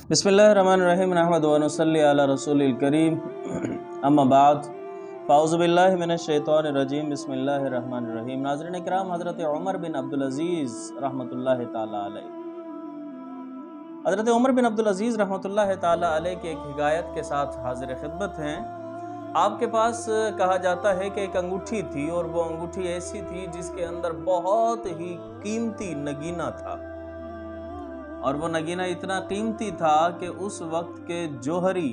बिस्मिल्लाहिर्रहमानिर्रहीम नहमदुहु व नसल्ली अला रसूलिल करीम अम्मा बाद फ़ाऊज़ु बिल्लाहि मिनश्शैतानिर्रजीम बिस्मिल्लाहिर्रहमानिर्रहीम। नाज़रीन इकराम, हज़रत उमर बिन अब्दुल अज़ीज़ रहमतुल्लाहि ताला अलैह हज़रत उमर बिन अब्दुल अज़ीज़ रहमतुल्लाहि ताला अलैह की एक हिकायत के साथ हाज़िर खिदमत हैं। आपके पास कहा जाता है कि एक अंगूठी थी और वो अंगूठी ऐसी थी जिसके अंदर बहुत ही कीमती नगीना था, और वो नगीना इतना कीमती था कि उस वक्त के जौहरी,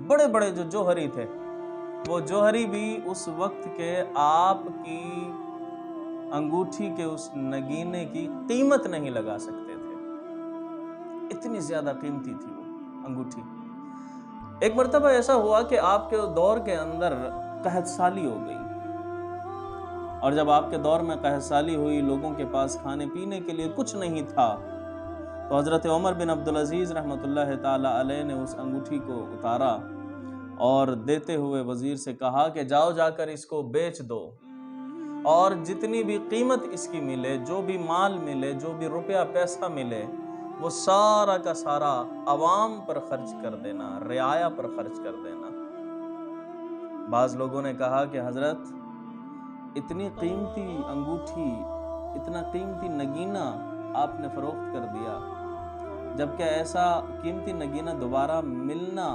बड़े बड़े जो जौहरी थे, वो जौहरी भी उस वक्त के आपकी अंगूठी के उस नगीने की कीमत नहीं लगा सकते थे। इतनी ज्यादा कीमती थी वो अंगूठी। एक मर्तबा ऐसा हुआ कि आपके दौर के अंदर कहत साली हो गई, और जब आपके दौर में कहत साली हुई, लोगों के पास खाने पीने के लिए कुछ नहीं था, तो हज़रत उमर बिन अब्दुल अज़ीज़ रहमतुल्लाहि ताला अलैह ने उस अंगूठी को उतारा और देते हुए वज़ीर से कहा कि जाओ जाकर इसको बेच दो, और जितनी भी कीमत इसकी मिले, जो भी माल मिले, जो भी रुपया पैसा मिले, वो सारा का सारा अवाम पर खर्च कर देना, रियाया पर खर्च कर देना। बाज़ लोगों ने कहा कि हज़रत, इतनी कीमती अंगूठी, इतना कीमती नगीना आपने फ़रोख्त कर दिया, जबकि ऐसा कीमती नगीना दोबारा मिलना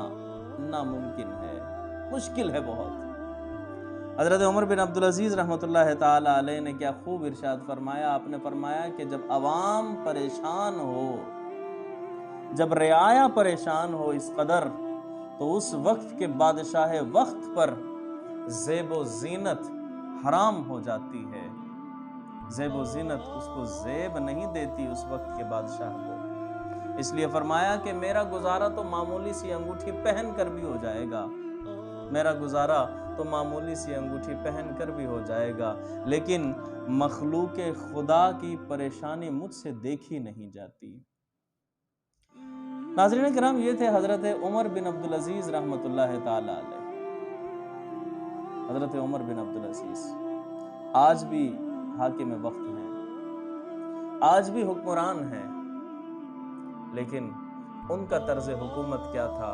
नामुमकिन है, मुश्किल है बहुत। हज़रत उमर बिन अब्दुल अज़ीज़ रहमतुल्लाहि ताला अलैह ने क्या खूब इरशाद फरमाया। आपने फरमाया कि जब अवाम परेशान हो, जब रियाया परेशान हो इस कदर, तो उस वक्त के बादशाह वक्त पर ज़ेब व ज़ीनत हराम हो जाती है। ज़ेब व ज़ीनत उसको ज़ेब नहीं देती उस वक्त के बादशाह को। इसलिए फरमाया कि मेरा गुजारा तो मामूली सी अंगूठी पहन कर भी हो जाएगा, मेरा गुजारा तो मामूली सी अंगूठी पहन कर भी हो जाएगा, लेकिन मखलूक खुदा की परेशानी मुझसे देखी नहीं जाती। नाज़रीन किराम, ये थे हज़रत उमर बिन अब्दुल अज़ीज़ रहमतुल्लाहि ताला अलैह। हज़रत उमर बिन अब्दुल अज़ीज़ आज भी हाकिम वक्त हैं, आज भी हुक्मरान हैं, लेकिन उनका तर्ज हुकूमत क्या था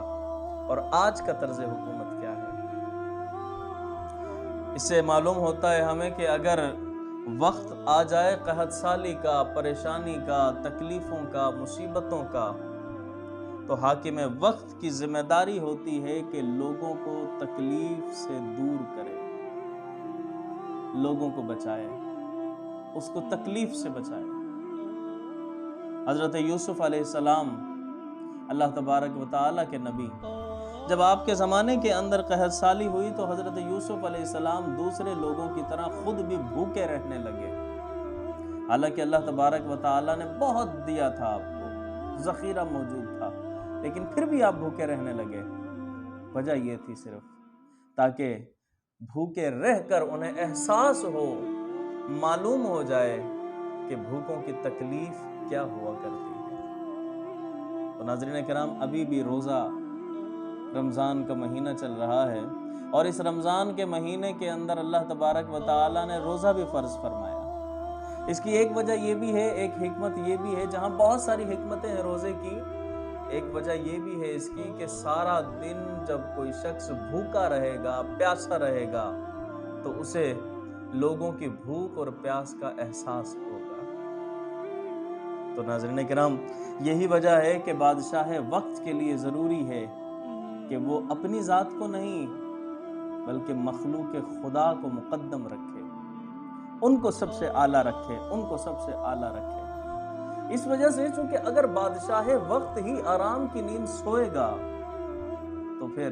और आज का तर्ज हुकूमत क्या है, इससे मालूम होता है हमें कि अगर वक्त आ जाए कहत साली का, परेशानी का, तकलीफ़ों का, मुसीबतों का, तो हाकिम वक्त की जिम्मेदारी होती है कि लोगों को तकलीफ से दूर करे, लोगों को बचाए, उसको तकलीफ से बचाए। हज़रत यूसुफ अलैहिस्सलाम, अल्लाह तबारक व तआला के नबी, जब आपके ज़माने के अंदर कहत साली हुई तो हज़रत यूसुफ अलैहिस्सलाम दूसरे लोगों की तरह खुद भी भूखे रहने लगे। हालांकि अल्लाह तबारक व तआला ने बहुत दिया था, आपको ज़ख़ीरा मौजूद था, लेकिन फिर भी आप भूखे रहने लगे। वजह ये थी सिर्फ ताकि भूखे रहकर उन्हें एहसास हो, मालूम हो जाए कि भूखों की तकलीफ क्या हुआ करती है। तो नाज़रीन किराम, अभी भी रोज़ा रमज़ान का महीना चल रहा है, और इस रमज़ान के महीने के अंदर अल्लाह तबारक व तआला ने रोज़ा भी फ़र्ज़ फरमाया। इसकी एक वजह ये भी है, एक हिकमत ये भी है, जहाँ बहुत सारी हिकमतें हैं रोज़े की, एक वजह ये भी है इसकी कि सारा दिन जब कोई शख्स भूखा रहेगा, प्यासा रहेगा, तो उसे लोगों की भूख और प्यास का एहसास होगा। तो नाज़रीन किराम, यही वजह है कि बादशाह वक्त के लिए ज़रूरी है कि वो अपनी ज़ात को नहीं बल्कि मखलूक खुदा को मुक़द्दम रखे, उनको सबसे आला रखे, उनको सबसे आला रखे। इस वजह से चूंकि अगर बादशाह वक्त ही आराम की नींद सोएगा, तो फिर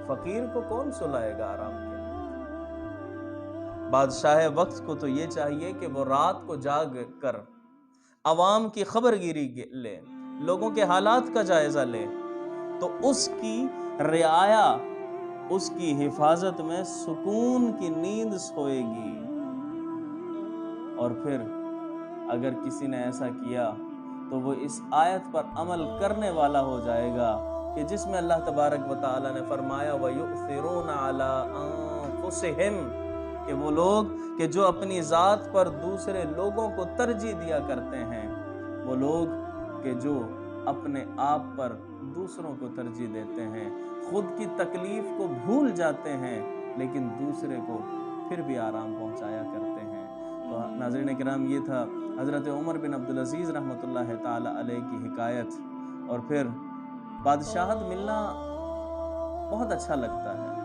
फ़कीर को कौन सुलाएगा आराम के? बादशाह वक्त को तो ये चाहिए कि वो रात को जाग कर अवाम की खबरगिरी ले, लोगों के हालात का जायजा ले, तो उसकी रियाया, उसकी हिफाजत में सुकून की नींद सोएगी। और फिर अगर किसी ने ऐसा किया तो वो इस आयत पर अमल करने वाला हो जाएगा कि जिसमें अल्लाह तबारक व तआला ने फरमाया वयुसिरून अला अनफुसिहिम, कि वो लोग कि जो अपनी ज़ात पर दूसरे लोगों को तरजीह दिया करते हैं, वो लोग कि जो اپنے آپ پر دوسروں کو ترجیح دیتے ہیں، خود کی تکلیف کو بھول جاتے ہیں لیکن دوسرے کو پھر بھی آرام پہنچایا کرتے ہیں۔ تو ناظرین کرام، یہ تھا حضرت عمر بن عبدالعزیز رحمۃ اللہ تعالی علیہ کی حکایت۔ اور پھر بادشاہت ملنا بہت اچھا لگتا ہے،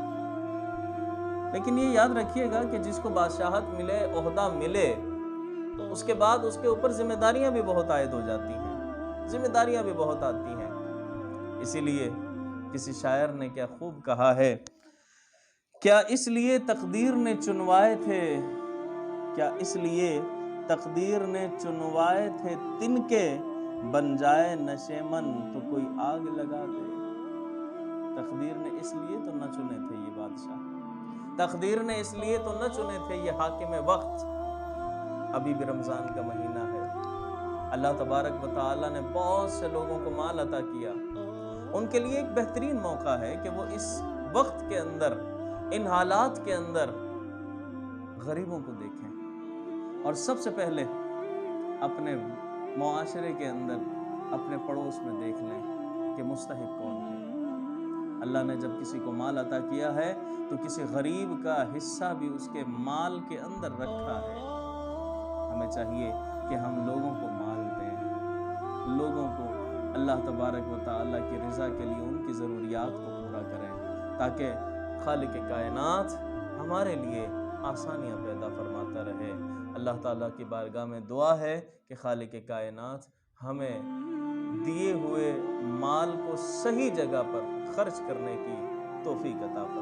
لیکن یہ یاد رکھیے گا کہ جس کو بادشاہت ملے، عہدہ ملے، تو اس کے بعد اس کے اوپر ذمہ داریاں بھی بہت عائد ہو جاتی ہیں، ذمہ داریاں بھی بہت آتی ہیں۔ اسی لیے کسی شاعر نے کیا خوب کہا ہے، کیا اس لیے تقدیر نے چنوائے تھے، کیا اس لیے تقدیر نے چنوائے تھے تنکے، بن جائے نشیمن تو کوئی آگ لگا دے۔ تقدیر نے اس لیے تو نہ چنے تھے یہ بادشاہ، تقدیر نے اس لیے تو نہ چنے تھے یہ حاکم وقت۔ ابھی بھی رمضان کا مہینہ ہے، اللہ تبارک و تعالیٰ نے بہت سے لوگوں کو مال عطا کیا، ان کے لیے ایک بہترین موقع ہے کہ وہ اس وقت کے اندر، ان حالات کے اندر غریبوں کو دیکھیں، اور سب سے پہلے اپنے معاشرے کے اندر، اپنے پڑوس میں دیکھ لیں کہ مستحق کون ہے۔ اللہ نے جب کسی کو مال عطا کیا ہے تو کسی غریب کا حصہ بھی اس کے مال کے اندر رکھا ہے۔ ہمیں چاہیے کہ ہم لوگوں کو مال دیں، لوگوں کو اللہ تبارک و تعالیٰ کی رضا کے لیے ان کی ضروریات کو پورا کریں، تاکہ خالق کائنات ہمارے لیے آسانیاں پیدا فرماتا رہے۔ اللہ تعالیٰ کی بارگاہ میں دعا ہے کہ خالق کائنات ہمیں دیے ہوئے مال کو صحیح جگہ پر خرچ کرنے کی توفیق عطا فرمائے۔